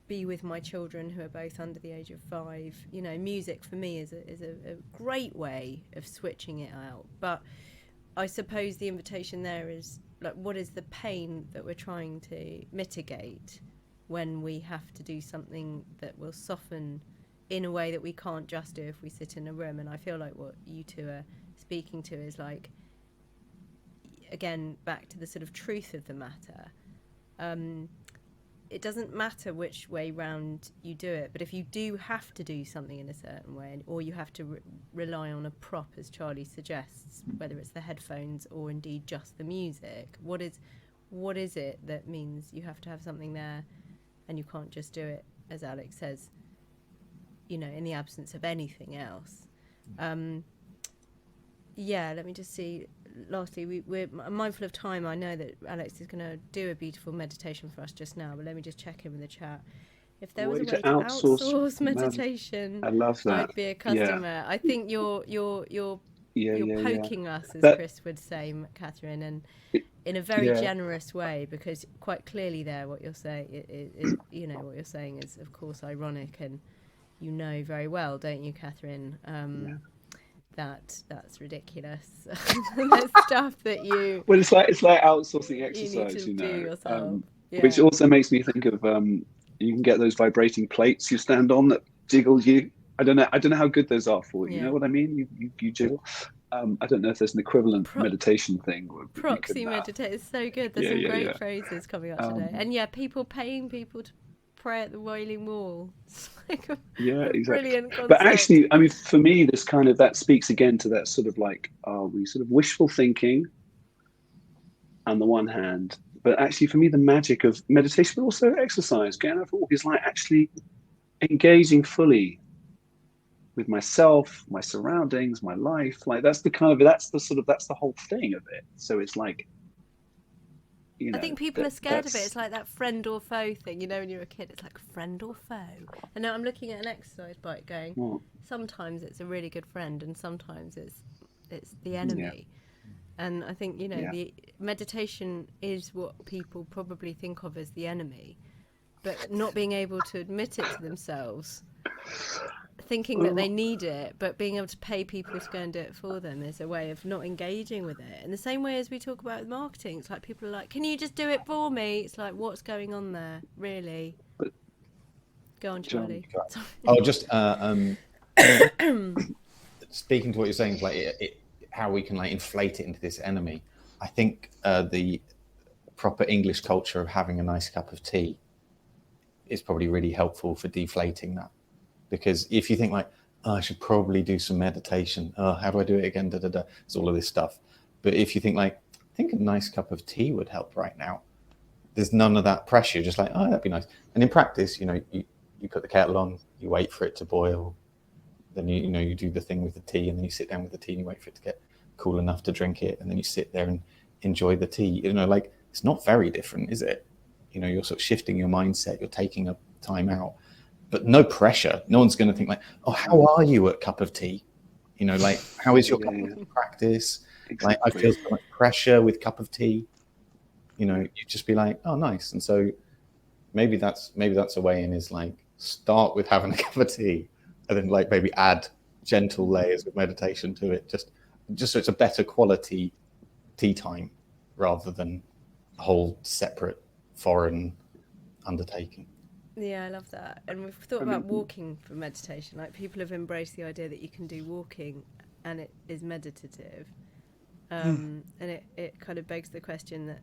be with my children who are both under the age of 5. Music for me is a great way of switching it out. But I suppose the invitation there is like, what is the pain that we're trying to mitigate when we have to do something that will soften in a way that we can't just do if we sit in a room? And I feel like what you two are speaking to is like, again, back to the sort of truth of the matter. It doesn't matter which way round you do it, but if you do have to do something in a certain way, or you have to rely on a prop, as Charlie suggests, whether it's the headphones or indeed just the music, what is it that means you have to have something there and you can't just do it, as Alex says, in the absence of anything else? Let me just see. Lastly, we're mindful of time. I know that Alex is going to do a beautiful meditation for us just now, but let me just check in with the chat. If there was a way to outsource meditation,
I love that.
I'd be a customer. Yeah. I think you're poking us, as Chris would say, Catherine, and in a very generous way, because quite clearly there, what you're saying is what you're saying is, of course, ironic, and very well, don't you, Catherine? That's ridiculous. There's stuff that you.
Well, it's like outsourcing exercise,
do yourself.
Which also makes me think of you can get those vibrating plates you stand on that jiggle you. I don't know how good those are for you. You know what I mean? You jiggle. I don't know if there's an equivalent meditation thing.
Proxy meditation is so good. There's some great phrases coming up today, and people paying people to pray at the Wailing Wall. It's like a
exactly.
Brilliant concept.
But actually, I mean, for me, this that speaks again to that sort of like, are we sort of wishful thinking, on the one hand, but actually for me the magic of meditation, but also exercise, getting out for a walk, is like actually engaging fully with myself, my surroundings, my life. Like that's the whole thing of it. So it's like,
I think people are scared of it. It's like that friend or foe thing. You know, when you're a kid, it's like friend or foe. And now I'm looking at an exercise bike going, sometimes it's a really good friend and sometimes it's the enemy. And I think, the meditation is what people probably think of as the enemy, but not being able to admit it to themselves, thinking that they need it, but being able to pay people to go and do it for them is a way of not engaging with it. In the same way as we talk about marketing, it's like people are like, can you just do it for me? It's like, what's going on there, really? Go on, Charlie.
Oh, just speaking to what you're saying, like how we can like inflate it into this enemy. I think the proper English culture of having a nice cup of tea is probably really helpful for deflating that. Because if you think like, oh, I should probably do some meditation. Oh, how do I do it again? It's all of this stuff. But if you think like, I think a nice cup of tea would help right now. There's none of that pressure. Just like, oh, that'd be nice. And in practice, you put the kettle on, you wait for it to boil. Then you do the thing with the tea, and then you sit down with the tea and you wait for it to get cool enough to drink it, and then you sit there and enjoy the tea. Like it's not very different, is it? You're sort of shifting your mindset. You're taking a time out. But no pressure. No one's going to think like, oh, how are you at cup of tea? Like, how is your cup of tea practice? Exactly. Like, I feel so much pressure with cup of tea. You just be like, oh, nice. And so maybe that's a way in, is like, start with having a cup of tea and then like maybe add gentle layers of meditation to it. Just so it's a better quality tea time rather than a whole separate foreign undertaking.
Yeah, I love that. And we've thought about walking for meditation. Like people have embraced the idea that you can do walking and it is meditative. And it kind of begs the question that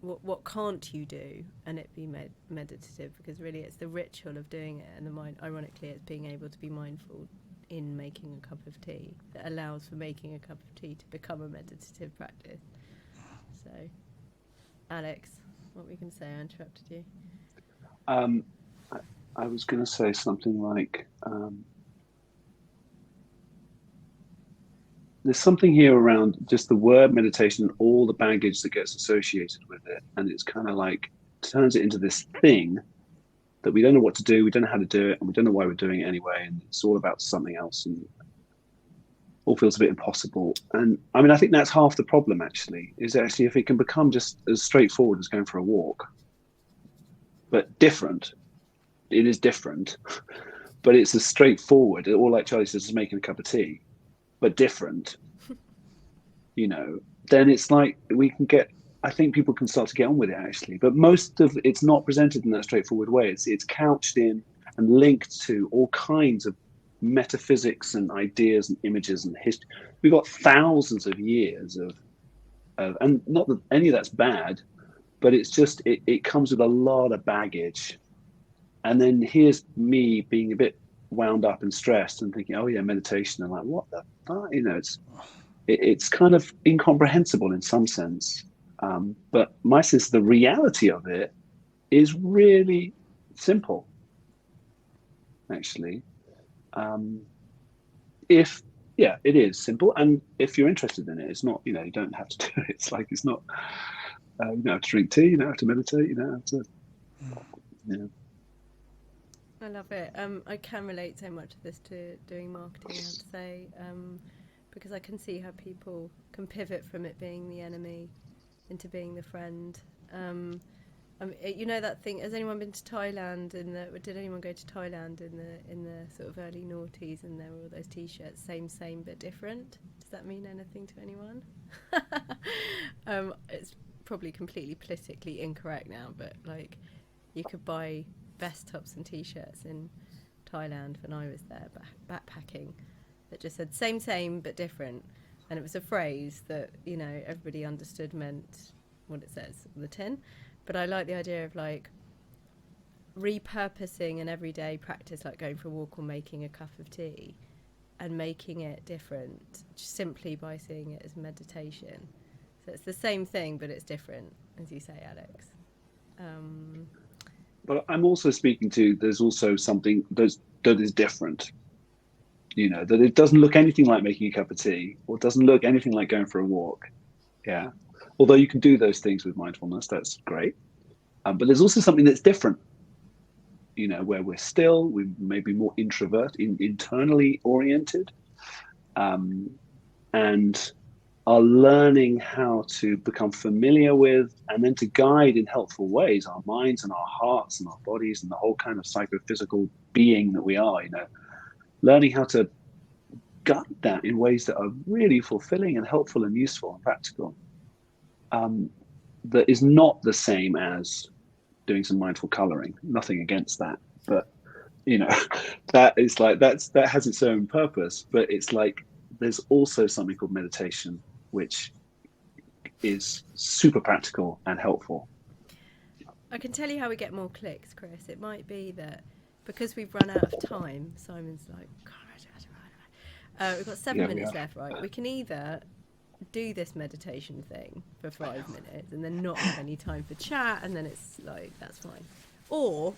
what can't you do and it be meditative? Because really it's the ritual of doing it, and the mind, ironically, it's being able to be mindful in making a cup of tea that allows for making a cup of tea to become a meditative practice. So, Alex, what were you going to say? I interrupted you.
I was going to say something like, there's something here around just the word meditation and all the baggage that gets associated with it. And it's kind of like, turns it into this thing that we don't know what to do, we don't know how to do it, and we don't know why we're doing it anyway. And it's all about something else and all feels a bit impossible. And I mean, I think that's half the problem actually, is actually if it can become just as straightforward as going for a walk, but different. It is different, but it's as straightforward, or like Charlie says, is making a cup of tea, but different, then it's like I think people can start to get on with it actually, but most of it's not presented in that straightforward way. It's couched in and linked to all kinds of metaphysics and ideas and images and history. We've got thousands of years of and not that any of that's bad, but it's just, it comes with a lot of baggage. And then here's me being a bit wound up and stressed and thinking, oh yeah, meditation. And like, what the fuck? It's kind of incomprehensible in some sense. But my sense of the reality of it is really simple, actually. It is simple. And if you're interested in it, it's not, you don't have to do it. It's like, it's not, you don't have to drink tea, you don't have to meditate, you don't have to,
I love it. I can relate so much of this to doing marketing, I have to say, because I can see how people can pivot from it being the enemy into being the friend. That thing. Has anyone been to Thailand? Did anyone go to Thailand in the sort of early noughties? And there were all those T-shirts, same but different. Does that mean anything to anyone? It's probably completely politically incorrect now, but like you could buy vest tops and T-shirts in Thailand when I was there backpacking that just said same but different, and it was a phrase that everybody understood meant what it says on the tin. But I like the idea of like repurposing an everyday practice like going for a walk or making a cup of tea and making it different simply by seeing it as meditation. So it's the same thing, but it's different, as you say, Alex.
But I'm also speaking to, there's also something that is different, that it doesn't look anything like making a cup of tea, or doesn't look anything like going for a walk. Yeah. Although you can do those things with mindfulness, that's great. But there's also something that's different, where we're still, we may be more internally oriented, and are learning how to become familiar with, and then to guide in helpful ways, our minds and our hearts and our bodies and the whole kind of psychophysical being that we are, learning how to guide that in ways that are really fulfilling and helpful and useful and practical. That is not the same as doing some mindful coloring. Nothing against that, but that is like, that has its own purpose. But it's like there's also something called meditation, which is super practical and helpful.
I can tell you how we get more clicks, Chris. It might be that because we've run out of time, Simon's like, we've got 7 minutes left, right? We can either do this meditation thing for 5 minutes and then not have any time for chat, and then it's like, that's fine. Or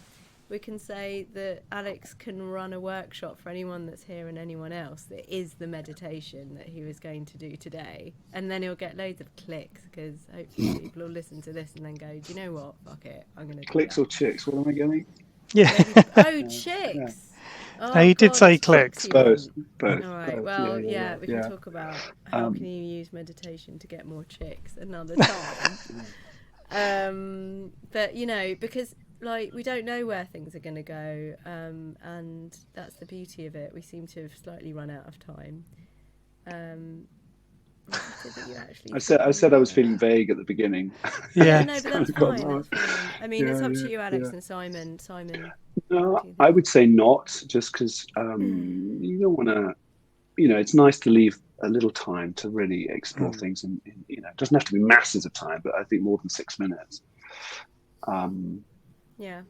we can say that Alex can run a workshop for anyone that's here and anyone else that is the meditation that he was going to do today, and then he'll get loads of clicks, because hopefully people will listen to this and then go, do you know what, fuck it, I'm going to do
Clicks
that.
or chicks, what am I getting?
Yeah.
Oh, chicks.
Yeah.
Oh,
He did
God,
say
chicks
clicks.
you
Both.
want. All right.
Both.
Well,
Yeah.
we can talk about how can you use meditation to get more chicks another time. But because like we don't know where things are going to go, and that's the beauty of it. We seem to have slightly run out of time.
I said I was feeling vague at the beginning.
Yeah,
Yeah.
no, but that's fine. That's fine. I mean, it's up to you, Alex and Simon.
No, I would say not, just because you don't want to. It's nice to leave a little time to really explore things, and it doesn't have to be masses of time, but I think more than 6 minutes.
Yeah.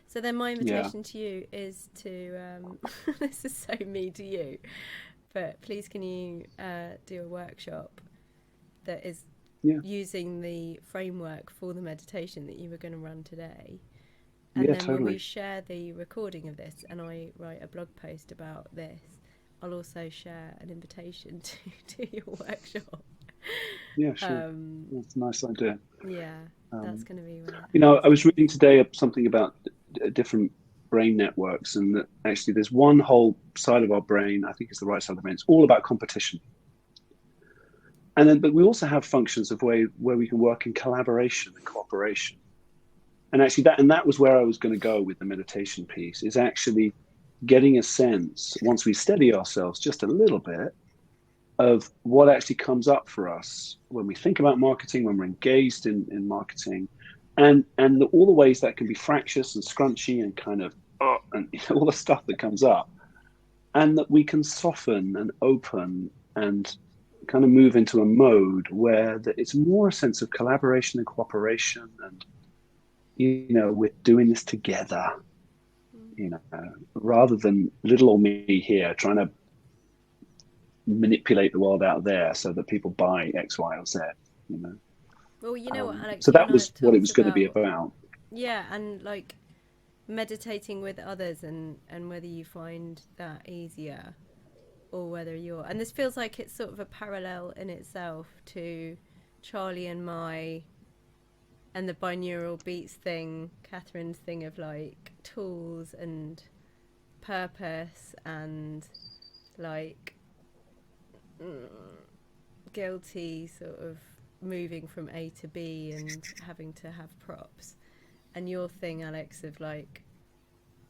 So then my invitation to you is to, this is so me to you, but please can you do a workshop that is using the framework for the meditation that you were going to run today. And then
totally.
when we share the recording of this and I write a blog post about this, I'll also share an invitation to your workshop.
Yeah, sure. That's a nice idea.
Yeah, that's going to be really
I was reading today something about different brain networks, and that actually there's one whole side of our brain, I think it's the right side of the brain, it's all about competition. And then, but we also have functions of where we can work in collaboration and cooperation. And actually that was where I was going to go with the meditation piece, is actually getting a sense, once we steady ourselves just a little bit, of what actually comes up for us when we think about marketing, when we're engaged in marketing, and all the ways that can be fractious and scrunchy and kind of and all the stuff that comes up, and that we can soften and open and kind of move into a mode where it's more a sense of collaboration and cooperation, and we're doing this together, rather than little old me here trying to manipulate the world out there so that people buy X, Y, or Z.
Well, what, Alex.
So that was what it was going to be about.
Yeah, and like meditating with others, and whether you find that easier, or whether and this feels like it's sort of a parallel in itself to Charlie and my, and the binaural beats thing, Catherine's thing of like tools and purpose and like guilty sort of moving from A to B and having to have props, and your thing, Alex, of like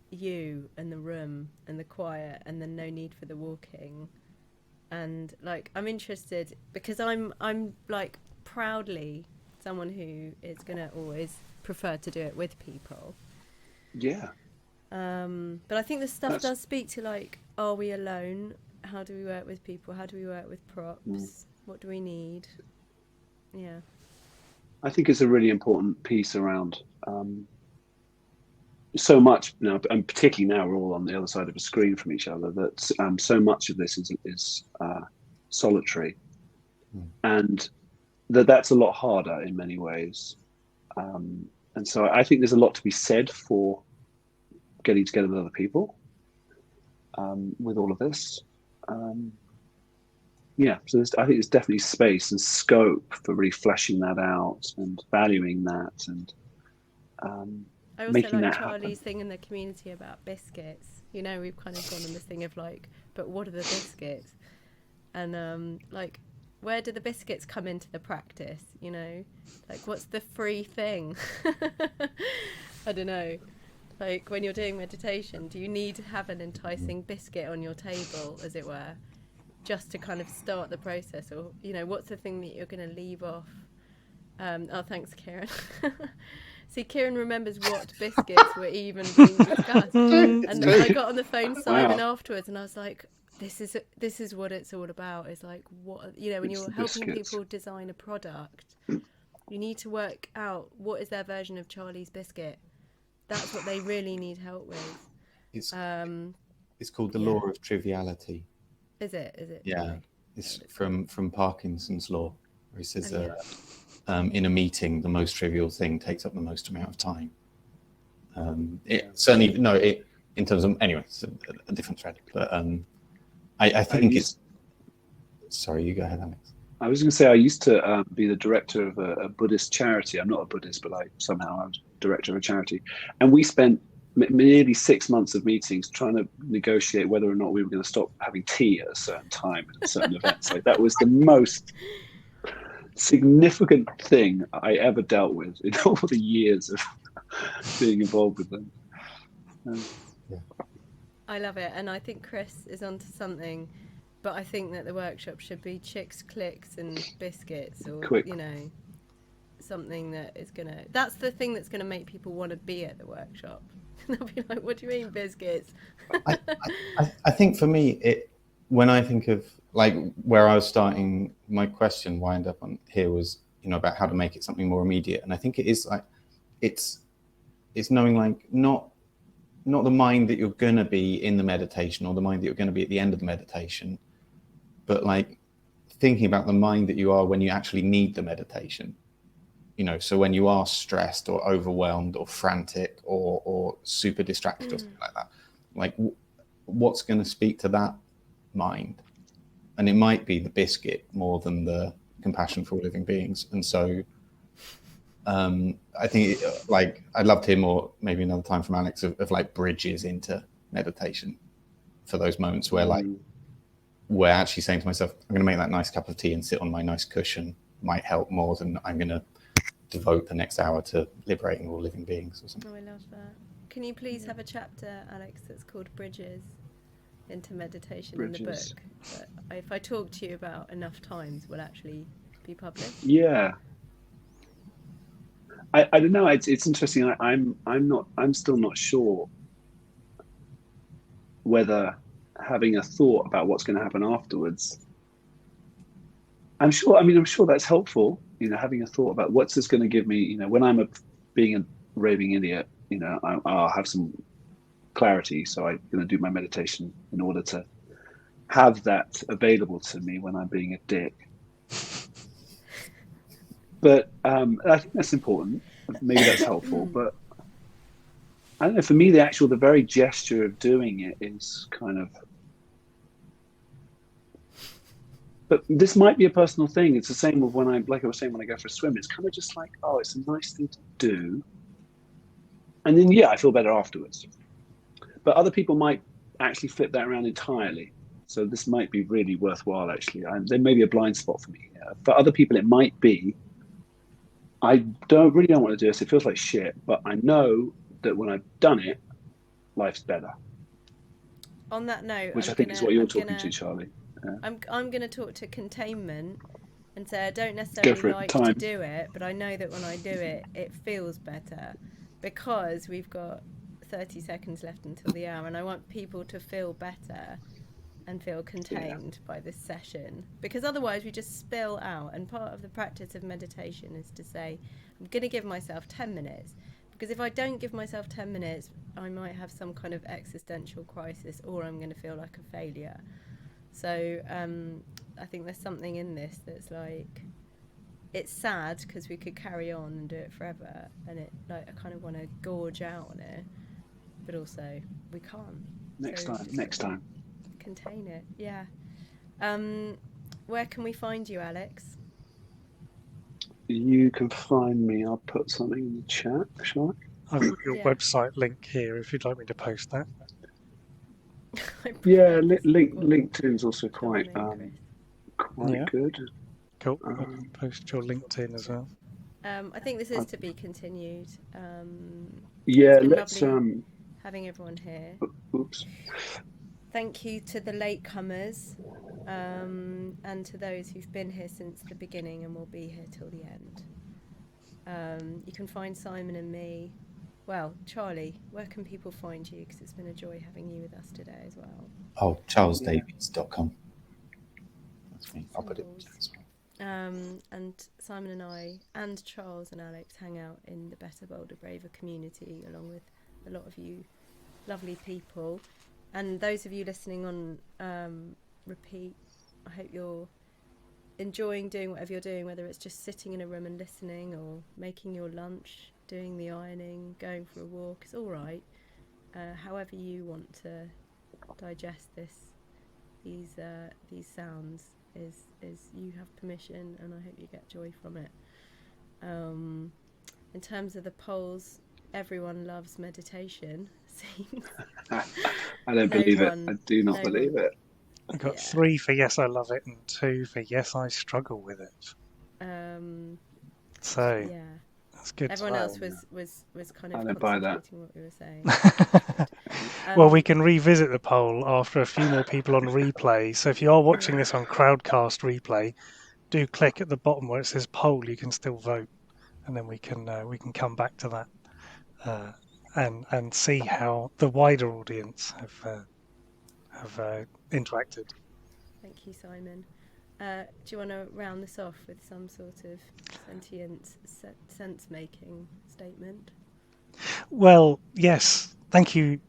you and the room and the quiet and the no need for the walking. And like I'm interested because I'm like proudly someone who is gonna always prefer to do it with people.
Yeah.
But I think this stuff does speak to like, are we alone? How do we work with people? How do we work with props? What do we need? Yeah.
I think it's a really important piece around so much now, and particularly now we're all on the other side of a screen from each other, that so much of this is solitary. And that's a lot harder in many ways. And so I think there's a lot to be said for getting together with other people with all of this. So I think there's definitely space and scope for really fleshing that out and valuing that and
I also
making
like
that
Charlie's
happen.
thing in the community about biscuits. You know, we've kind of gone on this thing of like, but what are the biscuits? And like, where do the biscuits come into the practice? You know, like what's the free thing? I don't know. Like when you're doing meditation, do you need to have an enticing biscuit on your table, as it were, just to kind of start the process? Or, you know, what's the thing that you're going to leave off? Oh, thanks, Kieran. See, Kieran remembers what biscuits were even being discussed. And I got on the phone Simon afterwards, and I was like, this is what it's all about. It's like, what, you know, when
It's
you're
the
helping
biscuits.
people design a product, you need to work out what is their version of Charlie's biscuit. That's what they really need help with.
It's called the Law of Triviality.
Is it?
Yeah,
Okay.
it's from Parkinson's law, where he says in a meeting, the most trivial thing takes up the most amount of time. Certainly, no, in terms of, anyway, it's a different thread. But I think it's. Sorry, you go ahead, Alex.
I was going to say I used to be the director of a Buddhist charity. I'm not a Buddhist, but I was director of a charity, and we spent nearly 6 months of meetings trying to negotiate whether or not we were going to stop having tea at a certain time at certain events. Like that was the most significant thing I ever dealt with in all the years of being involved with them.
I love it, and I think Chris is onto something. But I think that the workshop should be chicks, clicks, and biscuits, or
Quick.
You know, something that is gonna. That's the thing that's gonna make people want to be at the workshop. They'll be like, "What do you mean biscuits?"
I think for me, when I think of like where I was starting, my question wind up on here was, you know, about how to make it something more immediate, and I think it is like it's knowing like not the mind that you're gonna be in the meditation or the mind that you're gonna be at the end of the meditation, but like thinking about the mind that you are when you actually need the meditation. You know, so when you are stressed or overwhelmed or frantic or super distracted or something like that, like what's going to speak to that mind? And it might be the biscuit more than the compassion for all living beings. And so I think like I'd love to hear more, maybe another time, from Alex of like bridges into meditation for those moments where like we're actually saying to myself, I'm going to make that nice cup of tea and sit on my nice cushion might help more than I'm going to devote the next hour to liberating all living beings or something.
Oh, I love that. Can you please have a chapter, Alex, that's called Bridges into Meditation in the book? That if I talk to you about enough times, will actually be published.
Yeah. I don't know. It's interesting. I'm still not sure whether having a thought about what's going to happen afterwards. I'm sure that's helpful. You know, having a thought about what's this going to give me. You know, when I'm being a raving idiot, you know, I'll have some clarity. So I'm going to do my meditation in order to have that available to me when I'm being a dick. But I think that's important. Maybe that's helpful. But I don't know. For me, the very gesture of doing it is kind of. But this might be a personal thing. It's the same with like I was saying, when I go for a swim, it's kind of just like, oh, it's a nice thing to do. And then, I feel better afterwards. But other people might actually flip that around entirely. So this might be really worthwhile, actually. There may be a blind spot for me. For other people, it might be, I don't want to do this. It feels like shit. But I know that when I've done it, life's better.
On that note,
which I think is what you're talking to, Charlie.
I'm going to talk to containment and say I don't necessarily like to do it, but I know that when I do it, it feels better, because we've got 30 seconds left until the hour, and I want people to feel better and feel contained by this session, because otherwise we just spill out. And part of the practice of meditation is to say, I'm going to give myself 10 minutes, because if I don't give myself 10 minutes, I might have some kind of existential crisis, or I'm going to feel like a failure. So I think there's something in this that's like, it's sad because we could carry on and do it forever, and it like I kind of want to gorge out on it, but also we can't.
Next
So
time.
just
Next
sort of
time.
contain it. Yeah. Where can we find you, Alex?
You can find me. I'll put something in the chat, shall
I've got your
Yeah.
website link here if you'd like me to post that.
I
I?
prefer
Yeah,
this one.
LinkedIn's also
Go on
quite
then, Chris.
Yeah.
good.
Cool. I can post your LinkedIn as well.
I think this is to be continued.
Yeah,
it's been
let's.
lovely having everyone here.
Oops.
Thank you to the latecomers, and to those who've been here since the beginning and will be here till the end. You can find Simon and me. Well, Charlie, where can people find you? Because it's been a joy having you with us today as well.
Oh, charlesdavies.com. That's me. I'll put it
Symbols.
as well.
And Simon and I and Charles and Alex hang out in the Better, Bolder, Braver community along with a lot of you lovely people. And those of you listening on repeat, I hope you're enjoying doing whatever you're doing, whether it's just sitting in a room and listening or making your lunch, doing the ironing, going for a walk. It's all right. However you want to digest these sounds is you have permission, and I hope you get joy from it. In terms of the polls, everyone loves meditation.
I don't believe it. I do not believe it.
I got 3 for yes, I love it, and 2 for yes, I struggle with it. So
yeah,
that's good.
Everyone else was kind of
I don't buy that.
concentrating what we were saying.
Well, we can revisit the poll after a few more people on replay. So if you are watching this on Crowdcast replay, do click at the bottom where it says poll. You can still vote, and then we can come back to that and see how the wider audience have interacted.
Thank you, Simon. Do you want to round this off with some sort of sentient, sense-making statement?
Well, yes. Thank you,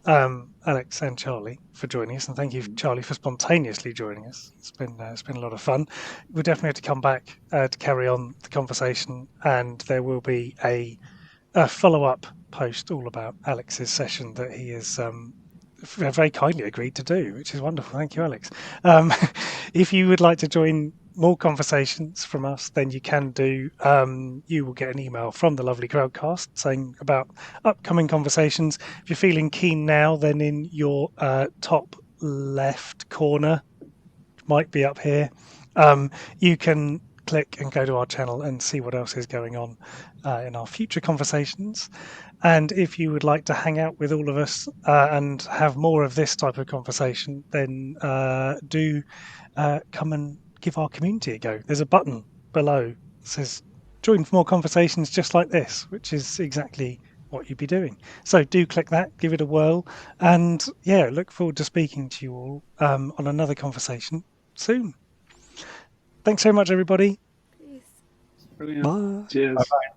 Alex and Charlie, for joining us, and thank you, Charlie, for spontaneously joining us. It's been a lot of fun. We'll definitely have to come back to carry on the conversation, and there will be a follow-up post all about Alex's session that he has very kindly agreed to do, which is wonderful. Thank you, Alex. If you would like to join more conversations from us, then you can do. You will get an email from the lovely Crowdcast saying about upcoming conversations. If you're feeling keen now, then in your top left corner, might be up here, you can click and go to our channel and see what else is going on in our future conversations. And if you would like to hang out with all of us and have more of this type of conversation, then do come and give our community a go. There's a button below that says join for more conversations just like this, which is exactly what you'd be doing. So do click that, give it a whirl, and yeah, look forward to speaking to you all on another conversation soon. Thanks so much, everybody.
Peace.
Brilliant.
Bye.
Cheers.
Bye-bye.